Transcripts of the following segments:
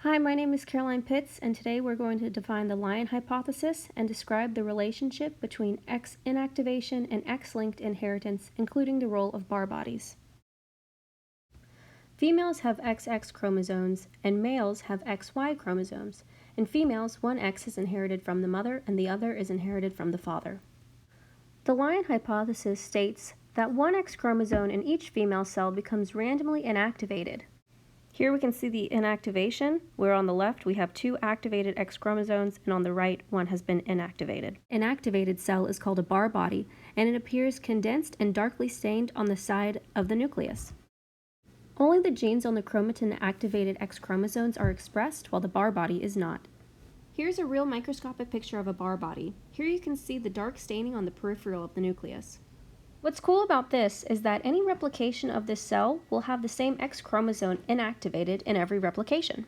Hi, my name is Caroline Pitts, and today we're going to define the Lion hypothesis and describe the relationship between X inactivation and X-linked inheritance, including the role of bar bodies. Females have XX chromosomes, and males have XY chromosomes. In females, one X is inherited from the mother, and the other is inherited from the father. The Lion hypothesis states that one X chromosome in each female cell becomes randomly inactivated. Here we can see the inactivation, where on the left we have two activated X chromosomes, and on the right one has been inactivated. An activated cell is called a bar body, and it appears condensed and darkly stained on the side of the nucleus. Only the genes on the chromatin-activated X chromosomes are expressed, while the bar body is not. Here's a real microscopic picture of a bar body. Here you can see the dark staining on the peripheral of the nucleus. What's cool about this is that any replication of this cell will have the same X chromosome inactivated in every replication.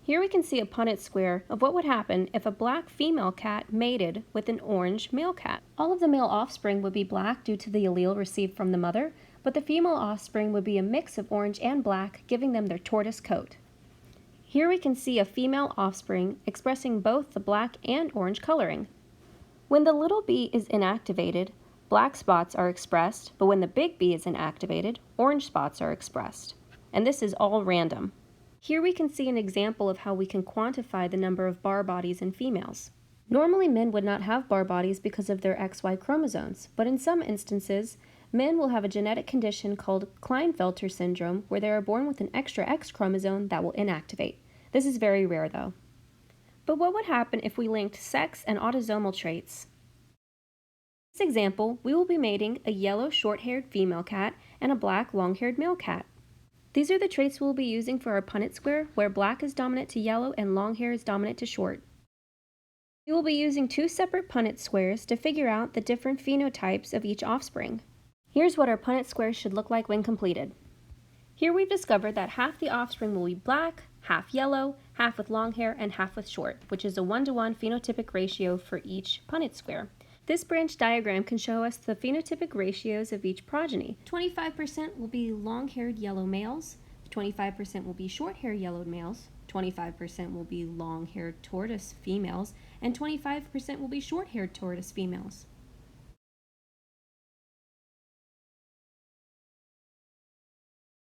Here we can see a Punnett Square of what would happen if a black female cat mated with an orange male cat. All of the male offspring would be black due to the allele received from the mother, but the female offspring would be a mix of orange and black, giving them their tortoise coat. Here we can see a female offspring expressing both the black and orange coloring. When the little b is inactivated, black spots are expressed, but when the big B is inactivated, orange spots are expressed. And this is all random. Here we can see an example of how we can quantify the number of bar bodies in females. Normally men would not have bar bodies because of their XY chromosomes, but in some instances, men will have a genetic condition called Klinefelter syndrome where they are born with an extra X chromosome that will inactivate. This is very rare though. But what would happen if we linked sex and autosomal traits? In this example, we will be mating a yellow short-haired female cat and a black long-haired male cat. These are the traits we'll be using for our Punnett Square, where black is dominant to yellow and long hair is dominant to short. We will be using two separate Punnett Squares to figure out the different phenotypes of each offspring. Here's what our Punnett Squares should look like when completed. Here we've discovered that half the offspring will be black, half yellow, half with long hair, and half with short, which is a 1-to-1 phenotypic ratio for each Punnett Square. This branch diagram can show us the phenotypic ratios of each progeny. 25% will be long-haired yellow males, 25% will be short-haired yellow males, 25% will be long-haired tortoise females, and 25% will be short-haired tortoise females.